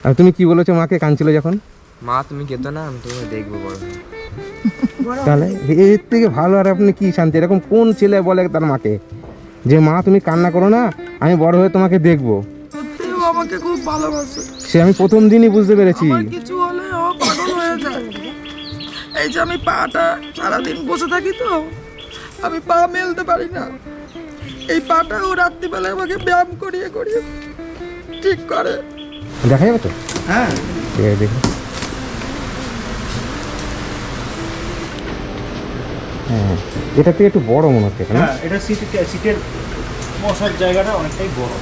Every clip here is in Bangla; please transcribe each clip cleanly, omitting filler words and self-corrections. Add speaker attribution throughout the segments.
Speaker 1: আর তুমি কি বলেছো মাকে কাঁদছিল যখন?
Speaker 2: মা তুমি কেতো না, আমি তোমাকে দেখবো বড়।
Speaker 1: তাহলে এর থেকে ভালো আর আপনি কি শান্তি? এরকম কোন ছেলে বলে তার মাকে যে মা তুমি কান্না করো না, আমি বড় হয়ে তোমাকে দেখবো?
Speaker 3: সত্যিই ও আমাকে খুব ভালোবাসে।
Speaker 1: সে আমি প্রথম দিনই বুঝতে পেরেছি।
Speaker 3: আমার কিছু হলে ও পাগল হয়ে যায়। এই যে আমি পাটা সারাদিন বসে থাকি তো, আমি পা মেলতে পারি না। এই পাটা ও রাত্রিবেলায় আমাকে ব্যায়াম করিয়ে করিয়ে ঠিক করে।
Speaker 1: দেখা যাবে তো?
Speaker 3: হ্যাঁ,
Speaker 1: ঠিক আছে, দেখি। হ্যাঁ, এটা থেকে একটু বড় মনে হচ্ছে, না?
Speaker 4: হ্যাঁ, এটা সিটের বসার জায়গাটা অনেকটাই বড়।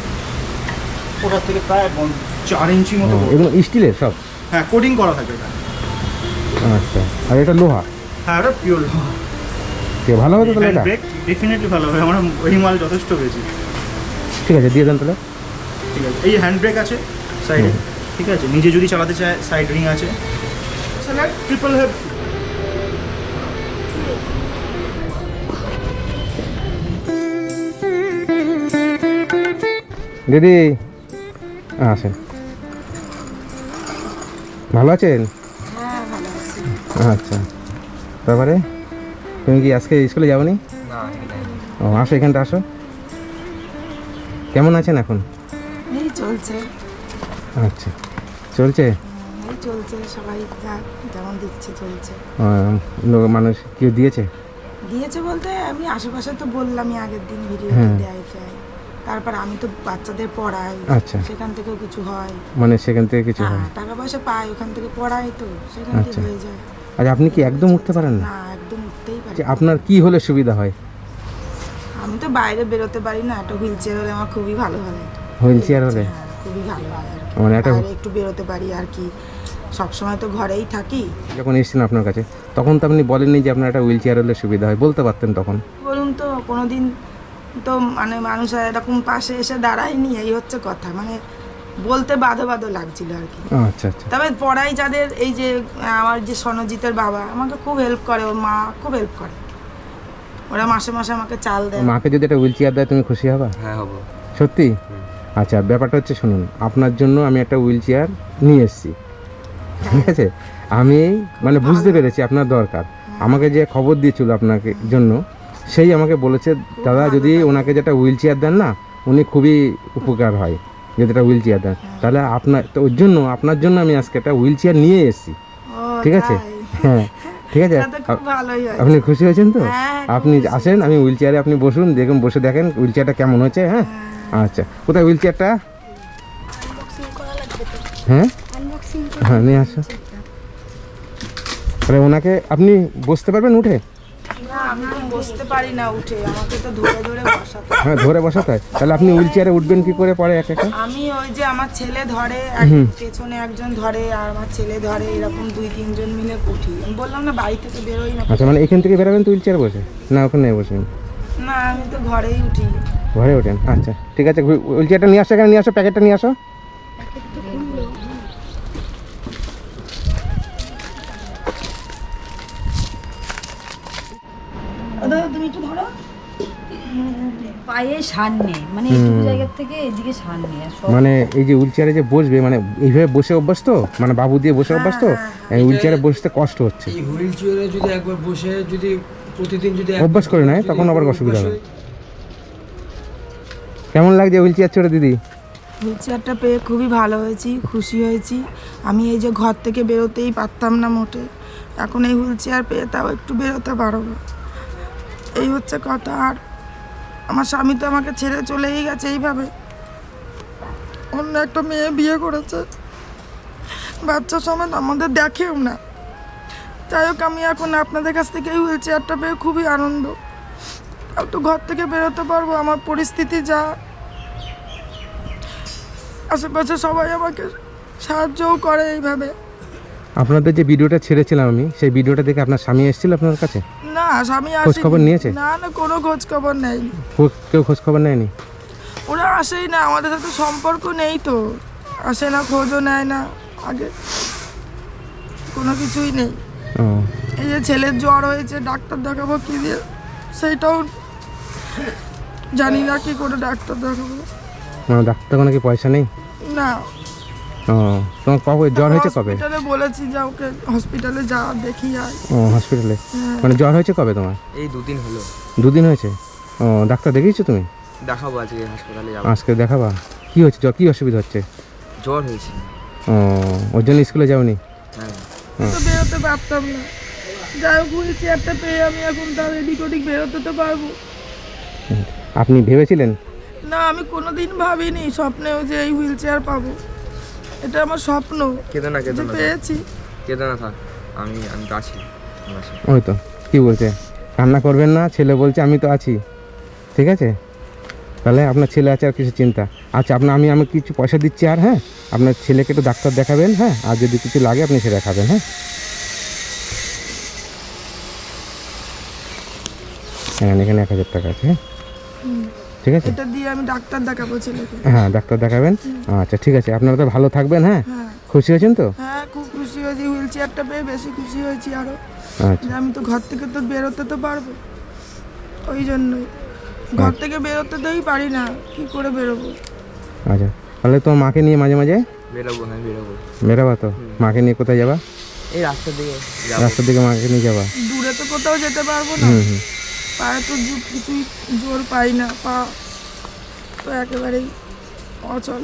Speaker 4: ওটার থেকে প্রায় 4 ইঞ্চি মতো বড়।
Speaker 1: এগুলো স্টিলের সব?
Speaker 4: হ্যাঁ, কোডিং করা থাকে এটা।
Speaker 1: আচ্ছা, আর এটা লোহা?
Speaker 4: হ্যাঁ, এটা পিওর লোহা।
Speaker 1: ঠিক, ভালো হবে তো তাহলে এটা?
Speaker 4: ডেফিনেটলি ভালো হবে, আমরা ওই মাল যথেষ্ট পেয়েছি।
Speaker 1: ঠিক আছে, দিয়ে দেন তাহলে।
Speaker 4: ঠিক আছে, এই হ্যান্ড ব্রেক আছে সাইডে, ঠিক আছে। নিজে যদি চালাতে চায় সাইড রিং আছে। Triple head.
Speaker 1: দিদি আসেন, ভালো আছেন?
Speaker 3: হ্যাঁ ভালো আছি।
Speaker 1: আচ্ছা, তারপরে তুমি কি আজকে স্কুলে যাওনি?
Speaker 2: না এখানে
Speaker 1: ও, আসো, এখানটা আসো। কেমন আছেন এখন?
Speaker 3: এই চলছে,
Speaker 1: আচ্ছা, চলছে।
Speaker 3: এই চলছে, সবাই যেমন দিচ্ছে চলছে।
Speaker 1: মানুষ কেউ দিয়েছে?
Speaker 3: দিয়েছে বলতে আমি আশেপাশে তো বললামই আগের দিন ভিডিও
Speaker 1: হ্যাঁ।
Speaker 3: দেয় যায়। তারপর আমি তো বাচ্চাদের পড়াই,
Speaker 1: আচ্ছা।
Speaker 3: সেখান থেকেও কিছু হয়।
Speaker 1: মানে সেখান থেকে কিছু হয়?
Speaker 3: হ্যাঁ, টাকা পয়সা পাই ওখান থেকে, পড়াই তো সেখান থেকে
Speaker 1: আচ্ছা।
Speaker 3: হয়ে যায়।
Speaker 1: আচ্ছা, আপনি কি একদম উঠতে পারেন না?
Speaker 3: না, একদম উঠতেই পারি
Speaker 1: যে
Speaker 3: না।
Speaker 1: আপনার কি হলে সুবিধা হয়?
Speaker 3: আমি তো বাইরে বেরোতে পারি না, একটা হুইল চেয়ার হলে আমার খুবই ভালো হয়।
Speaker 1: হুইল চেয়ার হলে?
Speaker 3: হ্যাঁ, খুবই ভালো হয় আর কি।
Speaker 1: মানে একটা
Speaker 3: বাইরে একটু বেরোতে পারি আর কি, সবসময় তো ঘরেই থাকি।
Speaker 1: যখন এসেছিলেন আপনার কাছে তখন তো আপনি বলেননি যে আপনার একটা হুইল চেয়ার হলে সুবিধা হয়, বলতে পারতেন তখন।
Speaker 3: বলুন তো, কোনোদিন তো মানে মানুষ এরকম পাশে এসে দাঁড়ায়নি, এই হচ্ছে কথা। মানে বলতে বাধো বাধো লাগছিল আর কি।
Speaker 1: আচ্ছা আচ্ছা।
Speaker 3: তবে পড়াই যাদের, এই যে আমার যে সনজিতের বাবা আমাকে খুব হেল্প করে, ওর মা খুব হেল্প করে, ওরা মাসে মাসে আমাকে চাল দেয়।
Speaker 1: মাকে যদি একটা হুইল চেয়ার দেয় তুমি খুশি হবা?
Speaker 2: হ্যাঁ হবো।
Speaker 1: সত্যি? আচ্ছা, ব্যাপারটা হচ্ছে শুনুন, আপনার জন্য আমি একটা হুইল চেয়ার নিয়ে এসেছি, ঠিক আছে? আমি মানে বুঝতে পেরেছি আপনার দরকার। আমাকে যে খবর দিয়েছিল আপনাকে জন্য, সেই আমাকে বলেছে দাদা যদি ওনাকে যেটা হুইল চেয়ার দেন না, উনি খুবই উপকার হয় যদি একটা হুইল চেয়ার দেন। তাহলে আপনার তো ওর জন্য, আপনার জন্য আমি আজকে একটা হুইল চেয়ার নিয়ে এসেছি,
Speaker 3: ও,
Speaker 1: ঠিক আছে?
Speaker 3: তাই?
Speaker 1: হ্যাঁ, ঠিক আছে।
Speaker 3: এটা তো খুব ভালোই হয়েছে।
Speaker 1: আপনি খুশি হয়েছেন তো?
Speaker 3: হ্যাঁ, খুব
Speaker 1: আপনি
Speaker 3: খুশি
Speaker 1: আসেন, আমি হুইল চেয়ারে, আপনি বসুন, দেখুন, বসে দেখেন হুইল চেয়ারটা কেমন হয়েছে। হ্যাঁ, আচ্ছা, কোথায় হুইল চেয়ারটা? হ্যাঁ হ্যাঁ, নিয়ে আসো। তাহলে ওনাকে আপনি বসতে পারবেন উঠে?
Speaker 3: না, আমি তো বসতে পারি না উঠে, আমাকে তো ধরে ধরে বসাতে হয়।
Speaker 1: হ্যাঁ, ধরে বসাতে হয়। তাহলে আপনি হুইল চেয়ারে উঠবেন কি করে পরে একা একা?
Speaker 3: আমি ওই যে আমার ছেলে ধরে, পেছনে একজন ধরে আর আমার ছেলে ধরে, এরকম 2-3 জন মিলে উঠি। আমি বললাম না বাড়ি থেকে বেরোই না।
Speaker 1: আচ্ছা, মানে এখান থেকে বেরোবেন তো হুইল চেয়ার বসে, না ওখানে বসবেন?
Speaker 3: না, আমি তো ঘরেই উঠি।
Speaker 1: ঘরে ওঠেন? আচ্ছা, ঠিক আছে, হুইল চেয়ারটা নিয়ে আসো, এখানে নিয়ে আসো, প্যাকেটটা নিয়ে আসো।
Speaker 3: তুমি একটু ধরো।
Speaker 5: পায়ে সার নেই, মানে এইটুকু জায়গার থেকে এদিকে সার নেই আর সব।
Speaker 1: মানে এই যে হুইল চেয়ারে যে বসবে, মানে এইভাবে বসে অভ্যাস তো, মানে বাবু দিয়ে বসে অভ্যাস তো, হুইল চেয়ারে বসতে কষ্ট হচ্ছে।
Speaker 6: এই হুইল চেয়ারে যদি একবার বসে যদি প্রতিদিন যদি
Speaker 1: অভ্যাস করে নেয় তখন আবার অসুবিধা হবে। কেমন লাগছে হুইল চেয়ার চড়ে দিদি?
Speaker 3: হুইল চেয়ারটা পেয়ে খুবই ভালো হয়েছি, খুশি হয়েছি। আমি এই যে ঘর থেকে বেরোতেই পারতাম না মোটে, এখন এই হুইল চেয়ার পেয়ে তাও একটু বেরোতে পারবো, এই হচ্ছে কথা। আর আমার স্বামী তো আমাকে ছেড়ে চলেই গেছে, এইভাবে অন্য একটা মেয়ে বিয়ে করেছে, বাচ্চা সমেত আমাদের দেখেও না। যাই হোক, আমি এখন আপনাদের কাছ থেকে এই হুইল চেয়ারটা পেয়ে খুবই আনন্দ, একটু ঘর থেকে বেরোতে পারবো। আমার পরিস্থিতি যা, আশেপাশে সবাই আমাকে সাহায্যও করে এইভাবে।
Speaker 1: আপনাদের যে ভিডিওটা ছেড়েছিলাম আমি, সেই ভিডিওটা দেখে আপনার স্বামী এসেছিল আপনার কাছে?
Speaker 3: না, স্বামী
Speaker 1: খোঁজ খবর
Speaker 3: আসেনি।
Speaker 1: নিয়েছে?
Speaker 3: না না, কোনো খোঁজ খবর নেই।
Speaker 1: কেউ খোঁজ খবর নেয়নি?
Speaker 3: ওরা আসেই না, আমাদের সাথে সম্পর্ক নেই তো, আসে না, খোঁজও নেয় না, আগে কোনো কিছুই নেই।
Speaker 1: ও,
Speaker 3: এই যে ছেলের জ্বর হয়েছে, ডাক্তার দেখাবো কি দিয়ে সেইটাও জানি না, কি করে ডাক্তার দেখাবো।
Speaker 1: মানে ডাক্তার কোনো কি পয়সা নেই?
Speaker 3: না,
Speaker 1: ও তোমার কবে জ্বর হয়েছে কবে?
Speaker 3: হসপিটালে বলেছি যে ওকে হসপিটালে যা দেখি আয়।
Speaker 1: ও হসপিটালে
Speaker 3: হ্যাঁ।
Speaker 1: মানে জ্বর হয়েছে কবে তোমার?
Speaker 2: এই 2 দিন হলো।
Speaker 1: 2 দিন হয়েছে? ও ডাক্তার দেখিয়েছো তুমি?
Speaker 2: দেখাবো আজকে হাসপাতালে যাবো।
Speaker 1: আজকে দেখাবা? কি হচ্ছে জ্বর, কি অসুবিধা হচ্ছে?
Speaker 2: জ্বর হয়েছে।
Speaker 1: ও ওর জন্য স্কুলে যাওনি?
Speaker 2: হ্যাঁ
Speaker 3: তো বেরোতে পারতাম না, যাই হোক হুইল চেয়ারটা পেয়ে আমি এখন তার এদিক ওদিক বেরোতে তো পারবো।
Speaker 1: আপনি ভেবেছিলেন?
Speaker 3: না, আমি কোনোদিন ভাবিনি স্বপ্নেও যে এই হুইল চেয়ার পাবো। এটা আমার স্বপ্ন
Speaker 2: কেঁদো না,
Speaker 3: যে
Speaker 2: কেঁদো না,
Speaker 3: পেয়েছি।
Speaker 2: কেঁদো না, থাক। আমি তো আছি আমার সাথে।
Speaker 1: ওই তো কি বলছে, কান্না করবেন না, ছেলে বলছে আমি তো আছি। ঠিক আছে, তাহলে আপনার ছেলে আছে আর কিছু চিন্তা। আচ্ছা আমি কিছু পয়সা দিচ্ছি, আর হ্যাঁ আপনার ছেলেকে একটু ডাক্তার দেখাবেন, হ্যাঁ আর যদি কিছু লাগে আপনি সেটা খাবেন। হ্যাঁ এখানে 1000 টাকা আছে। হ্যাঁ ঠিক আছে,
Speaker 3: এটা দিয়ে আমি ডাক্তার দেখাবো ছেলেকে।
Speaker 1: হ্যাঁ ডাক্তার দেখাবেন। আচ্ছা ঠিক আছে, আপনারা তো ভালো থাকবেন। হ্যাঁ
Speaker 3: হ্যাঁ
Speaker 1: খুশি হয়েছেন তো?
Speaker 3: হ্যাঁ, খুব খুশি হয়েছি, হুইল চেয়ারটা পেয়ে বেশি খুশি হয়েছি আরো।
Speaker 1: আচ্ছা
Speaker 3: যে আমি তো ঘর থেকে তো বেরোতে তো পারবো, ওই জন্যই ঘর থেকে বেরোতেই পারি না, কি করে বেরোবো।
Speaker 1: আচ্ছা, তাহলে তোমার মাকে নিয়ে মাঝে মাঝে
Speaker 2: বেরোবো, হ্যাঁ বেরোবো।
Speaker 1: বেরোবা তো? মাকে নিয়ে কোথায় যাবা?
Speaker 2: এই রাস্তার দিকে যাবো।
Speaker 1: রাস্তার দিকে মাকে নিয়ে যাবা?
Speaker 3: দূরে তো কোথাও যেতে পারবো না,
Speaker 1: হুম হুম
Speaker 3: পায়ে তো কিছুই জোর পাই না, পা তো একেবারেই অচল।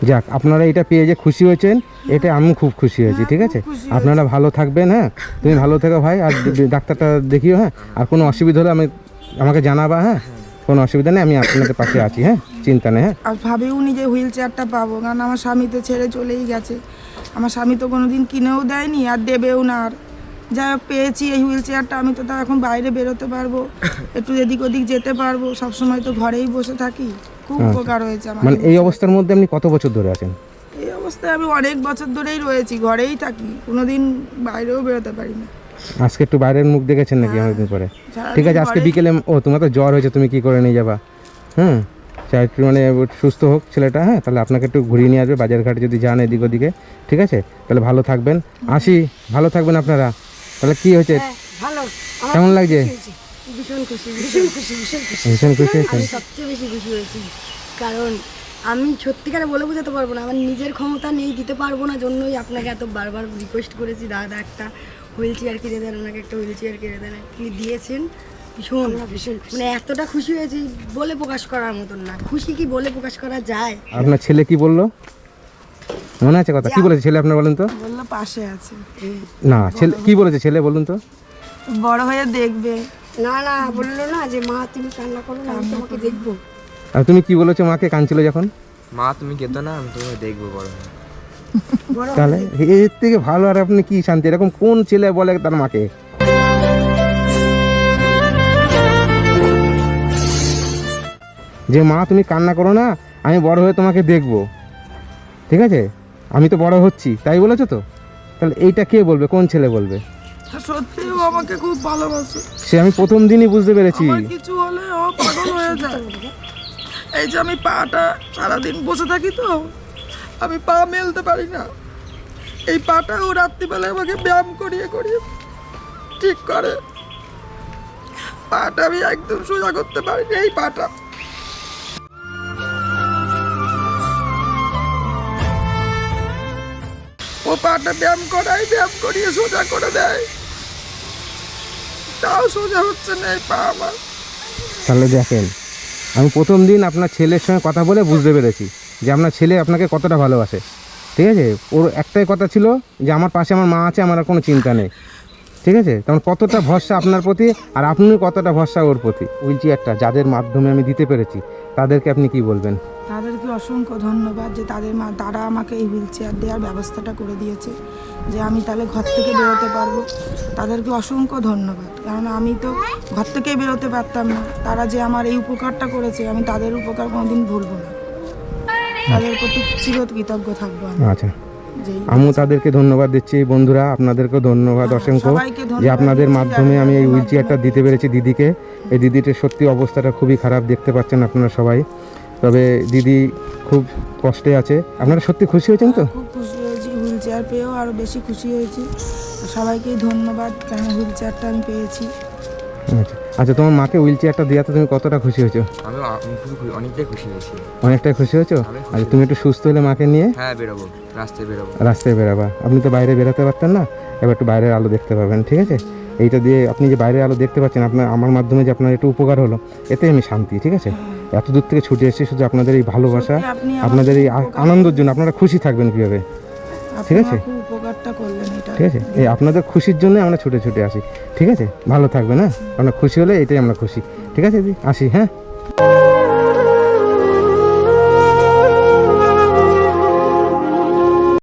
Speaker 1: যাক, আপনারা এটা পেয়ে যে খুশি হয়েছেন, এটা আমি খুব খুশি হয়েছি।
Speaker 3: হ্যাঁ,
Speaker 1: ঠিক
Speaker 3: খুব
Speaker 1: আছে,
Speaker 3: খুশি
Speaker 1: আপনারা ভালো থাকবেন। হ্যাঁ তুমি ভালো থেকো ভাই, আর ডাক্তারটা দেখিও। হ্যাঁ আর কোনো অসুবিধা হলে আমাকে জানাবা। হ্যাঁ কোনো অসুবিধা নেই, আমি আপনাদের পাশে আছি। হ্যাঁ চিন্তা নেই। হ্যাঁ
Speaker 3: আর ভাবেও নি যে হুইল চেয়ারটা পাবো, কারণ আমার স্বামী তো ছেড়ে চলেই গেছে। আমার স্বামী তো কোনোদিন কিনেও দেয়নি আর দেবেও না। আর যাই হোক পেয়েছি এই হুইল চেয়ারটা, আমি তো তাও এখন বাইরে বেরোতে পারবো, একটু এদিক ওদিক যেতে পারবো, সবসময় তো ঘরেই বসে থাকি। খুব উপকার হয়েছে আমার।
Speaker 1: মানে এই অবস্থার মধ্যে আপনি কত বছর ধরে আছেন?
Speaker 3: এই অবস্থায় আমি অনেক বছর ধরেই রয়েছি, ঘরেই থাকি, কোনোদিন বাইরেও বেরোতে পারি না।
Speaker 1: আজকে একটু বাইরের মুখ দেখেছেন নাকি অনেকদিন পরে?
Speaker 3: সারাদিন
Speaker 1: ঠিক আছে, আজকে
Speaker 3: ঘরেই-
Speaker 1: বিকেলে তোমার তো জ্বর হয়েছে, তুমি কি করে নিয়ে যাবা? হুম চাই একটু মানে সুস্থ হোক ছেলেটা। হ্যাঁ তাহলে আপনাকে একটু ঘুরিয়ে নিয়ে আসবে বাজার ঘাটে যদি যান এদিক ওদিকে। ঠিক আছে, তাহলে ভালো থাকবেন। আসি, ভালো থাকবেন আপনারা। তাহলে কি হয়েছে,
Speaker 5: ভালো,
Speaker 1: কেমন লাগছে?
Speaker 5: ভীষণ খুশি, ভীষণ খুশি, ভীষণ খুশি।
Speaker 1: ভীষণ খুশি হয়েছেন?
Speaker 5: আমি সবচেয়ে বেশি খুশি হয়েছি, কারণ আমি সত্যিকারে বলে বোঝাতে পারবো না, আমার নিজের ক্ষমতা নেই, দিতে পারবো না, জন্যই আপনাকে এত বারবার রিকোয়েস্ট করেছি, দাদা একটা হুইল চেয়ার কিনে দেন, ওনাকে একটা হুইল চেয়ার কিনে দেন। তিনি দিয়েছেন, ভীষণ ভীষণ মানে এতটা খুশি হয়েছি বলে প্রকাশ করার মতন না। খুশি কি বলে প্রকাশ করা যায়?
Speaker 1: আপনার ছেলে কি বললো, মনে আছে কথা? কি বলেছে ছেলে আপনার, বলেন তো?
Speaker 3: বললো পাশে আছে,
Speaker 1: না ছেলে কি বলেছে, ছেলে বলুন তো?
Speaker 3: বড় হয়ে দেখবে।
Speaker 5: না না, বললো না যে মা তুমি কান্না করো না, আমি তোমাকে দেখবো।
Speaker 1: আর তুমি কি বলেছো মাকে কাঁদছিল যখন?
Speaker 2: মা তুমি কেঁদো না, আমি তোমাকে দেখবো বড় হয়ে।
Speaker 1: তাহলে এর থেকে ভালো আর আপনি কি শান্তি? এরকম কোন ছেলে বলে তার মাকে? যে মা তুমি কান্না করো না, আমি বড় হয়ে তোমাকে দেখবো। ঠিক আছে, আমি তো বড় হচ্ছি, তাই বলেছো তো? তাহলে এইটা কে বলবে, কোন ছেলে বলবে?
Speaker 3: সত্যিও আমাকে খুব ভালোবাসে।
Speaker 1: সে আমি প্রথম দিনই বুঝতে পেরেছি।
Speaker 3: আমার কিছু হলে ও পাগল হয়ে যায়। এই যে আমি পাটা সারাদিন বসে থাকি, তো আমি পা মেলতে পারি না। এই পাটা ও রাত্রিবেলায় আমাকে ব্যায়াম করিয়ে করিয়ে ঠিক করে। পাটা আমি একদম সোজা করতে পারি না, এই পাটা। ও পাটা ব্যায়াম করিয়ে সোজা করে দেয়, তাও সোজা হচ্ছে না এই পা আমার।
Speaker 1: তাহলে দেখেন, আমি প্রথম দিন আপনার ছেলের সঙ্গে কথা বলে বুঝতে পেরেছি যে আপনার ছেলে আপনাকে কতটা ভালোবাসে। ঠিক আছে, ওর একটাই কথা ছিল যে আমার পাশে আমার মা আছে, আমার আর কোনো চিন্তা নেই। ঠিক আছে, তখন কতটা ভরসা আপনার প্রতি, আর আপনি কতটা ভরসা ওর প্রতি। হুইল চেয়ারটা যাদের মাধ্যমে আমি দিতে পেরেছি তাদেরকে আপনি কি বলবেন?
Speaker 3: তাদেরকে অসংখ্য ধন্যবাদ যে তারা আমাকে এই হুইল চেয়ার দেওয়ার ব্যবস্থাটা করে দিয়েছে, যে আমি তাহলে ঘর থেকে বেরোতে পারবো। তাদেরকে অসংখ্য ধন্যবাদ, কারণ আমি তো ঘর থেকেই বেরোতে পারতাম না। তারা যে আমার এই উপকারটা করেছে, আমি তাদের উপকার কোনোদিন ভুলবো না। তাদের প্রতি চিরকৃতজ্ঞ থাকবো আমি।
Speaker 1: আচ্ছা,
Speaker 3: যেই
Speaker 1: আমিও তাদেরকে ধন্যবাদ দিচ্ছি। বন্ধুরা আপনাদেরকেও ধন্যবাদ অসংখ্য,
Speaker 3: সবাইকে ধন্যবাদ
Speaker 1: যে আপনাদের
Speaker 3: দিচ্ছি,
Speaker 1: মাধ্যমে আমি এই হুইল চেয়ারটা
Speaker 3: মাধ্যমে
Speaker 1: দিতে পেরেছি দিদিকে। এই দিদিটির সত্যি অবস্থাটা খুবই খারাপ, দেখতে পাচ্ছেন আপনারা সবাই। তবে দিদি খুব কষ্টে আছে। আপনারা সত্যি খুশি হয়েছেন তো?
Speaker 3: খুব খুশি হয়েছি, হুইল চেয়ার পেয়েও আরও বেশি খুশি হয়েছি। সবাইকেই ধন্যবাদ, কারণ হুইল চেয়ারটা আমি পেয়েছি।
Speaker 1: আচ্ছা, আচ্ছা, তোমার মাকে হুইল চেয়ারটা দেওয়াতে তুমি কতটা খুশি হয়েছো?
Speaker 2: আমি খুবই অনেকটাই খুশি হয়েছি।
Speaker 1: অনেকটাই খুশি হয়েছো?
Speaker 2: আমি খুশি।
Speaker 1: আচ্ছা, তুমি একটু সুস্থ হলে মাকে নিয়ে
Speaker 2: হ্যাঁ, বেরোবো, রাস্তায় বেরোবো।
Speaker 1: রাস্তায় বেরাবা। আপনি তো বাইরে বেরোতে পারতেন না, এবার একটু বাইরের আলো দেখতে পাবেন, ঠিক আছে? এইটা দিয়ে আপনি যে বাইরের আলো দেখতে পাচ্ছেন, আমার মাধ্যমে যে আপনার একটু উপকার হলো, এতে আমি শান্তি, ঠিক আছে? এত দূর থেকে ছুটে এসেছি শুধু আপনাদের এই ভালোবাসা,
Speaker 3: সত্যি আপনি আমার
Speaker 1: আপনাদের এই
Speaker 3: খুব উপকার
Speaker 1: আনন্দের জন্য। আপনারা খুশি থাকবেন কীভাবে,
Speaker 3: আপনি
Speaker 1: ঠিক আছে?
Speaker 3: আমার খুব উপকারটা করলেন এটা।
Speaker 1: ঠিক আছে? এই আপনাদের খুশির জন্য আমরা ছুটে ছুটে আসি, ঠিক আছে? ভালো থাকবেন, হ্যাঁ? আমরা খুশি হলে এটাই আমরা খুশি, ঠিক আছে? আসি, হ্যাঁ?